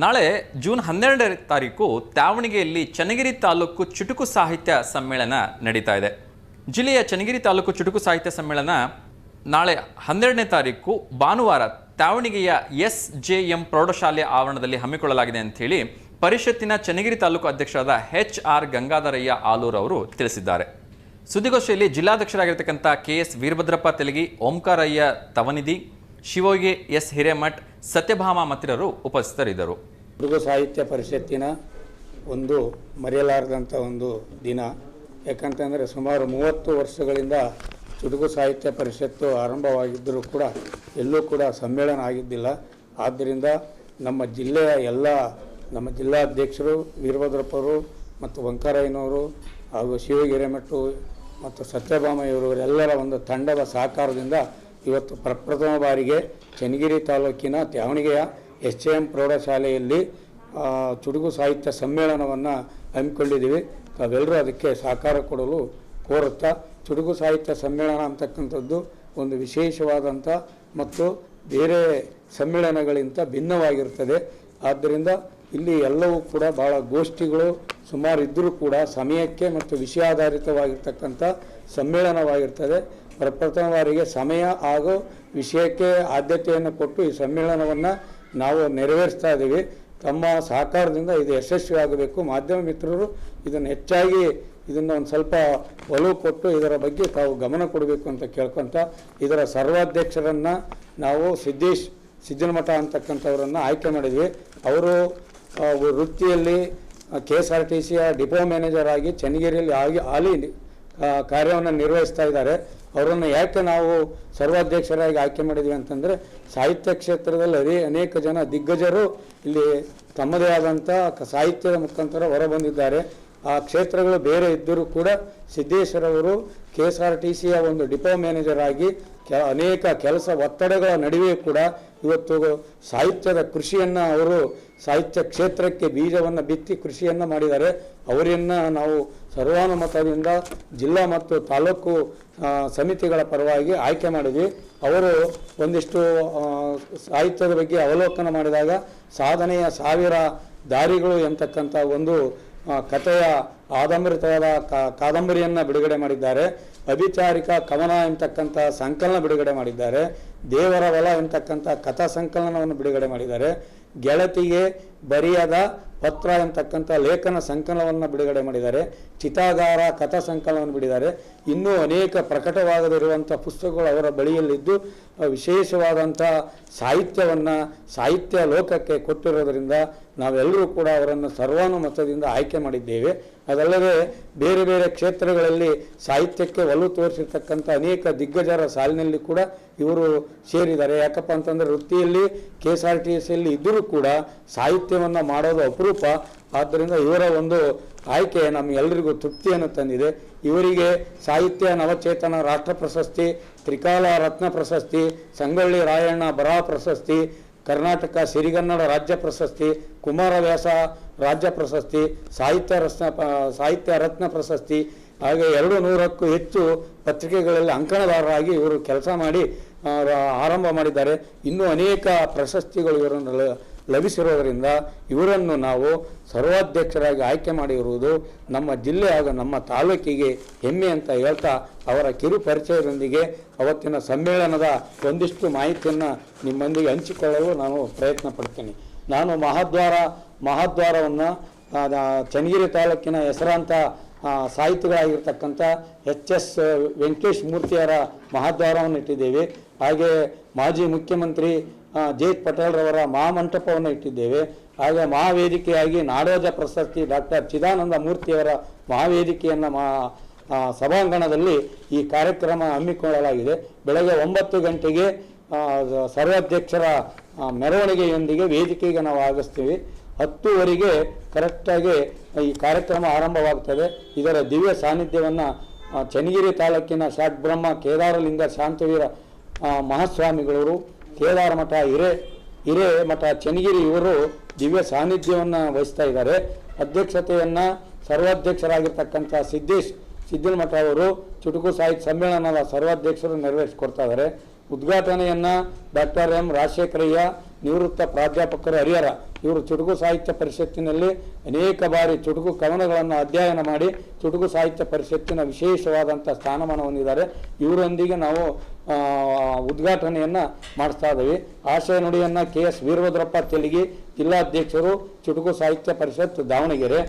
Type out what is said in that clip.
ನಾಳೆ ಜೂನ್ 12ನೇ ತಾರೀಕು ತ್ಯಾವಣಿಗೆಯಲ್ಲಿ ಚನ್ನಗಿರಿ ತಾಲೂಕು ಚುಟುಕು ಸಾಹಿತ್ಯ ಸಮ್ಮೇಳನ ನಡೀತಾ ಇದೆ. ಜಿಲ್ಲೆಯ ಚನ್ನಗಿರಿ ತಾಲೂಕು ಚುಟುಕು ಸಾಹಿತ್ಯ ಸಮ್ಮೇಳನ ನಾಳೆ 12ನೇ ತಾರೀಕು ಭಾನುವಾರ ತ್ಯಾವಣಿಗೆಯ SJM ಪ್ರೌಢಶಾಲೆಯ ಆವರಣದಲ್ಲಿ ಹಮ್ಮಿಕೊಳ್ಳಲಾಗಿದೆ ಅಂತ ಹೇಳಿ ಪರಿಷತ್ತಿನ ಚನ್ನಗಿರಿ ತಾಲೂಕು ಅಧ್ಯಕ್ಷರಾದ HR ಗಂಗಾಧರಯ್ಯ ಆಲೂರ್ ಅವರು ತಿಳಿಸಿದ್ದಾರೆ. ಸುದ್ದಿಗೋಷ್ಠಿಯಲ್ಲಿ ಜಿಲ್ಲಾಧ್ಯಕ್ಷರಾಗಿರ್ತಕ್ಕಂಥ KS ವೀರಭದ್ರಪ್ಪ ತೆಲಗಿ, ಓಂಕಾರಯ್ಯ ತವನಿಧಿ, ಶಿವೋಗಿ S ಹಿರೇಮಠ್, ಸತ್ಯಭಾಮ ಮತ್ತಿರರು ಉಪಸ್ಥಿತರಿದ್ದರು. ಚುಟುಕು ಸಾಹಿತ್ಯ ಪರಿಷತ್ತಿನ ಒಂದು ಮರೆಯಲಾರದಂಥ ಒಂದು ದಿನ. ಯಾಕಂತಂದರೆ ಸುಮಾರು 30 ವರ್ಷಗಳಿಂದ ಚುಟುಕು ಸಾಹಿತ್ಯ ಪರಿಷತ್ತು ಆರಂಭವಾಗಿದ್ದರೂ ಕೂಡ ಎಲ್ಲೂ ಕೂಡ ಸಮ್ಮೇಳನ ಆಗಿದ್ದಿಲ್ಲ. ಆದ್ದರಿಂದ ನಮ್ಮ ಜಿಲ್ಲೆಯ ನಮ್ಮ ಜಿಲ್ಲಾಧ್ಯಕ್ಷರು ವೀರಭದ್ರಪ್ಪರು ಮತ್ತು ಓಂಕಾರಯ್ಯನವರು ಹಾಗೂ ಶಿವೋಗಿ ಹಿರೇಮಠು ಮತ್ತು ಸತ್ಯಭಾಮ ಇವರೆಲ್ಲರ ಒಂದು ತಂಡದ ಸಹಕಾರದಿಂದ ಇವತ್ತು ಪ್ರಪ್ರಥಮ ಬಾರಿಗೆ ಚನ್ನಗಿರಿ ತಾಲೂಕಿನ ತ್ಯಾವಣಿಗೆಯ SJM ಪ್ರೌಢಶಾಲೆಯಲ್ಲಿ ಚುಟುಕು ಸಾಹಿತ್ಯ ಸಮ್ಮೇಳನವನ್ನು ಹಮ್ಮಿಕೊಂಡಿದ್ದೀವಿ. ತಾವೆಲ್ಲರೂ ಅದಕ್ಕೆ ಸಹಕಾರ ಕೊಡಲು ಕೋರುತ್ತಾ, ಚುಟುಕು ಸಾಹಿತ್ಯ ಸಮ್ಮೇಳನ ಅಂತಕ್ಕಂಥದ್ದು ಒಂದು ವಿಶೇಷವಾದಂಥ ಮತ್ತು ಬೇರೆ ಸಮ್ಮೇಳನಗಳಿಂದ ಭಿನ್ನವಾಗಿರ್ತದೆ. ಆದ್ದರಿಂದ ಇಲ್ಲಿ ಎಲ್ಲವೂ ಕೂಡ ಭಾಳ ಗೋಷ್ಠಿಗಳು ಸುಮಾರು ಇದ್ದರೂ ಕೂಡ ಸಮಯಕ್ಕೆ ಮತ್ತು ವಿಷಯಾಧಾರಿತವಾಗಿರ್ತಕ್ಕಂಥ ಸಮ್ಮೇಳನವಾಗಿರ್ತದೆ. ಪ್ರಪ್ರಥಮ ಬಾರಿಗೆ ಸಮಯ ಹಾಗೂ ವಿಷಯಕ್ಕೆ ಆದ್ಯತೆಯನ್ನು ಕೊಟ್ಟು ಈ ಸಮ್ಮೇಳನವನ್ನು ನಾವು ನೆರವೇರಿಸ್ತಾ ಇದ್ದೀವಿ. ತಮ್ಮ ಸಹಕಾರದಿಂದ ಇದು ಯಶಸ್ವಿಯಾಗಬೇಕು. ಮಾಧ್ಯಮ ಮಿತ್ರರು ಇದನ್ನು ಹೆಚ್ಚಾಗಿ ಒಂದು ಸ್ವಲ್ಪ ಒಲವು ಕೊಟ್ಟು ಇದರ ಬಗ್ಗೆ ತಾವು ಗಮನ ಕೊಡಬೇಕು ಅಂತ ಕೇಳ್ಕೊತ, ಇದರ ಸರ್ವಾಧ್ಯಕ್ಷರನ್ನು ನಾವು ಸಿದ್ದನಮಠ ಅಂತಕ್ಕಂಥವರನ್ನು ಆಯ್ಕೆ ಮಾಡಿದ್ವಿ. ಅವರು ವೃತ್ತಿಯಲ್ಲಿ KSRTCಯ ಡಿಪೋ ಮ್ಯಾನೇಜರ್ ಆಗಿ ಚನ್ನಗಿರಿಯಲ್ಲಿ ಹಾಲಿ ಕಾರ್ಯವನ್ನು ನಿರ್ವಹಿಸ್ತಾ ಇದ್ದಾರೆ. ಅವರನ್ನು ಯಾಕೆ ನಾವು ಸರ್ವಾಧ್ಯಕ್ಷರಾಗಿ ಆಯ್ಕೆ ಮಾಡಿದ್ವಿ ಅಂತಂದರೆ, ಸಾಹಿತ್ಯ ಕ್ಷೇತ್ರದಲ್ಲಿ ಅನೇಕ ಜನ ದಿಗ್ಗಜರು ಇಲ್ಲಿ ತಮ್ಮದೇ ಆದಂಥ ಸಾಹಿತ್ಯದ ಮುಖಾಂತರ ಹೊರಬಂದಿದ್ದಾರೆ. ಆ ಕ್ಷೇತ್ರಗಳು ಬೇರೆ ಇದ್ದರೂ ಕೂಡ ಸಿದ್ದೇಶ್ವರವರು KSRTCಯ ಒಂದು ಡಿಪೋ ಮ್ಯಾನೇಜರ್ ಆಗಿ ಅನೇಕ ಕೆಲಸ ಒತ್ತಡಗಳ ನಡುವೆಯೂ ಕೂಡ ಇವತ್ತು ಸಾಹಿತ್ಯದ ಕೃಷಿಯನ್ನು ಅವರು ಸಾಹಿತ್ಯ ಕ್ಷೇತ್ರಕ್ಕೆ ಬೀಜವನ್ನು ಬಿತ್ತಿ ಕೃಷಿಯನ್ನು ಮಾಡಿದ್ದಾರೆ. ಅವರನ್ನು ನಾವು ಸರ್ವಾನುಮತದಿಂದ ಜಿಲ್ಲಾ ಮತ್ತು ತಾಲೂಕು ಸಮಿತಿಗಳ ಪರವಾಗಿ ಆಯ್ಕೆ ಮಾಡಿದ್ವಿ. ಅವರು ಒಂದಿಷ್ಟು ಸಾಹಿತ್ಯದ ಬಗ್ಗೆ ಅವಲೋಕನ ಮಾಡಿದಾಗ ಸಾಧನೆಯ 1000 ದಾರಿಗಳು ಎಂತಕ್ಕಂಥ ಒಂದು ಕಥೆಯ ಆದಂಬರಿತವಾದ ಕಾದಂಬರಿಯನ್ನು ಬಿಡುಗಡೆ ಮಾಡಿದ್ದಾರೆ. ಅಭಿಚಾರಿಕ ಕವನ ಎಂತಕ್ಕಂಥ ಸಂಕಲನ ಬಿಡುಗಡೆ ಮಾಡಿದ್ದಾರೆ. ದೇವರ ಹೊಲ ಎಂತಕ್ಕಂಥ ಕಥಾ ಸಂಕಲನವನ್ನು ಬಿಡುಗಡೆ ಮಾಡಿದ್ದಾರೆ. ಗೆಳತಿಗೆ ಬರೆಯದ ಪತ್ರ ಎಂತಕ್ಕಂಥ ಲೇಖನ ಸಂಕಲನವನ್ನು ಬಿಡುಗಡೆ ಮಾಡಿದ್ದಾರೆ. ಚಿತಾಗಾರ ಕಥಾ ಸಂಕಲನವನ್ನು ಬಿಡಿದ್ದಾರೆ. ಇನ್ನೂ ಅನೇಕ ಪ್ರಕಟವಾಗದಿರುವಂಥ ಪುಸ್ತಕಗಳು ಅವರ ಬಳಿಯಲ್ಲಿದ್ದು ವಿಶೇಷವಾದಂಥ ಸಾಹಿತ್ಯ ಲೋಕಕ್ಕೆ ಕೊಟ್ಟಿರೋದರಿಂದ ನಾವೆಲ್ಲರೂ ಕೂಡ ಅವರನ್ನು ಸರ್ವಾನುಮತದಿಂದ ಆಯ್ಕೆ ಮಾಡಿದ್ದೇವೆ. ಅದಲ್ಲದೆ ಬೇರೆ ಬೇರೆ ಕ್ಷೇತ್ರಗಳಲ್ಲಿ ಸಾಹಿತ್ಯಕ್ಕೆ ಒಲವು ತೋರಿಸಿರ್ತಕ್ಕಂಥ ಅನೇಕ ದಿಗ್ಗಜರ ಸಾಲಿನಲ್ಲಿ ಕೂಡ ಇವರು ಸೇರಿದ್ದಾರೆ. ಯಾಕಪ್ಪ ಅಂತಂದರೆ ವೃತ್ತಿಯಲ್ಲಿ KSRTCಯಲ್ಲಿ ಇದ್ದರೂ ಕೂಡ ಸಾಹಿತ್ಯವನ್ನು ಮಾಡೋದು ಅಪರೂಪ. ಆದ್ದರಿಂದ ಇವರ ಒಂದು ಆಯ್ಕೆ ನಮಗೆಲ್ಲರಿಗೂ ತೃಪ್ತಿಯನ್ನು ತಂದಿದೆ. ಇವರಿಗೆ ಸಾಹಿತ್ಯ ನವಚೇತನ ರಾಷ್ಟ್ರ ಪ್ರಶಸ್ತಿ, ತ್ರಿಕಾಲ ರತ್ನ ಪ್ರಶಸ್ತಿ, ಸಂಗೊಳ್ಳಿ ರಾಯಣ್ಣ ಬರಹ ಪ್ರಶಸ್ತಿ, ಕರ್ನಾಟಕ ಸಿರಿಗನ್ನಡ ರಾಜ್ಯ ಪ್ರಶಸ್ತಿ, ಕುಮಾರವ್ಯಾಸ ರಾಜ್ಯ ಪ್ರಶಸ್ತಿ, ಸಾಹಿತ್ಯ ರತ್ನ ಪ್ರಶಸ್ತಿ, ಹಾಗೆ 200ಕ್ಕೂ ಹೆಚ್ಚು ಪತ್ರಿಕೆಗಳಲ್ಲಿ ಅಂಕಣದಾರರಾಗಿ ಇವರು ಕೆಲಸ ಮಾಡಿ ಆರಂಭ ಮಾಡಿದ್ದಾರೆ. ಇನ್ನೂ ಅನೇಕ ಪ್ರಶಸ್ತಿಗಳು ಇವರನ್ನು ಲಭಿಸಿರೋದರಿಂದ ಇವರನ್ನು ನಾವು ಸರ್ವಾಧ್ಯಕ್ಷರಾಗಿ ಆಯ್ಕೆ ಮಾಡಿರುವುದು ನಮ್ಮ ಜಿಲ್ಲೆ ಹಾಗೂ ನಮ್ಮ ತಾಲೂಕಿಗೆ ಹೆಮ್ಮೆ ಅಂತ ಹೇಳ್ತಾ, ಅವರ ಕಿರು ಪರಿಚಯದೊಂದಿಗೆ ಅವತ್ತಿನ ಸಮ್ಮೇಳನದ ಒಂದಿಷ್ಟು ಮಾಹಿತಿಯನ್ನು ನಿಮ್ಮೊಂದಿಗೆ ಹಂಚಿಕೊಳ್ಳಲು ನಾನು ಪ್ರಯತ್ನ ಪಡ್ತೀನಿ. ನಾನು ಮಹಾದ್ವಾರವನ್ನು ಚನ್ನಗಿರಿ ತಾಲೂಕಿನ ಹೆಸರಾಂತ ಸಾಹಿತಿಗಳಾಗಿರ್ತಕ್ಕಂಥ HS ವೆಂಕಟೇಶ್ ಮೂರ್ತಿಯವರ ಮಹಾದ್ವಾರವನ್ನು ಇಟ್ಟಿದ್ದೇವೆ. ಹಾಗೆ ಮಾಜಿ ಮುಖ್ಯಮಂತ್ರಿ ಜಯಂತ್ ಪಟೇಲ್ರವರ ಮಹಾಮಂಟಪವನ್ನು ಇಟ್ಟಿದ್ದೇವೆ. ಹಾಗೆ ಮಹಾವೇದಿಕೆಯಾಗಿ ನಾಡೋಜ ಪ್ರಶಸ್ತಿ ಡಾಕ್ಟರ್ ಚಿದಾನಂದ ಮೂರ್ತಿಯವರ ಮಹಾವೇದಿಕೆಯನ್ನು ಸಭಾಂಗಣದಲ್ಲಿ ಈ ಕಾರ್ಯಕ್ರಮ ಹಮ್ಮಿಕೊಳ್ಳಲಾಗಿದೆ. ಬೆಳಗ್ಗೆ 9 ಗಂಟೆಗೆ ಸರ್ವಾಧ್ಯಕ್ಷರ ಮೆರವಣಿಗೆಯೊಂದಿಗೆ ವೇದಿಕೆಗೆ ನಾವು ಆಗಿಸ್ತೀವಿ. 10ವರೆಗೆ ಕರೆಕ್ಟಾಗಿ ಈ ಕಾರ್ಯಕ್ರಮ ಆರಂಭವಾಗ್ತದೆ. ಇದರ ದಿವ್ಯ ಸಾನ್ನಿಧ್ಯವನ್ನು ಚನ್ನಗಿರಿ ತಾಲೂಕಿನ ಶಾಟ್ಬ್ರಹ್ಮ ಕೇದಾರಲಿಂಗ ಶಾಂತವೀರ ಮಹಾಸ್ವಾಮಿಗಳವರು, ಕೇದಾರ ಮಠ ಹಿರೇಮಠ ಚನ್ನಗಿರಿ ಇವರು ದಿವ್ಯ ಸಾನ್ನಿಧ್ಯವನ್ನು ವಹಿಸ್ತಾ ಇದ್ದಾರೆ. ಅಧ್ಯಕ್ಷತೆಯನ್ನು ಸರ್ವಾಧ್ಯಕ್ಷರಾಗಿರ್ತಕ್ಕಂಥ ಸಿದ್ದನಮಠ ಅವರು ಚುಟುಕು ಸಾಹಿತ್ಯ ಸಮ್ಮೇಳನದ ಸರ್ವಾಧ್ಯಕ್ಷರು ನೆರವೇರಿಸಿಕೊಡ್ತಾ ಇದ್ದಾರೆ. ಉದ್ಘಾಟನೆಯನ್ನು ಡಾಕ್ಟರ್ M ರಾಜಶೇಖರಯ್ಯ ನಿವೃತ್ತ ಪ್ರಾಧ್ಯಾಪಕರು ಹರಿಹರ, ಇವರು ಚುಟುಕು ಸಾಹಿತ್ಯ ಪರಿಷತ್ತಿನಲ್ಲಿ ಅನೇಕ ಬಾರಿ ಚುಟುಕು ಕವನಗಳನ್ನು ಅಧ್ಯಯನ ಮಾಡಿ ಚುಟುಕು ಸಾಹಿತ್ಯ ಪರಿಷತ್ತಿನ ವಿಶೇಷವಾದಂಥ ಸ್ಥಾನಮಾನ ಹೊಂದಿದ್ದಾರೆ. ಇವರೊಂದಿಗೆ ನಾವು ಉದ್ಘಾಟನೆಯನ್ನು ಮಾಡಿಸ್ತಾ ಇದ್ದೀವಿ. ಆಶಯ ನುಡಿಯನ್ನು KS ವೀರಭದ್ರಪ್ಪ ತೆಲಿಗಿ, ಜಿಲ್ಲಾಧ್ಯಕ್ಷರು, ಚುಟುಕು ಸಾಹಿತ್ಯ ಪರಿಷತ್ ದಾವಣಗೆರೆ.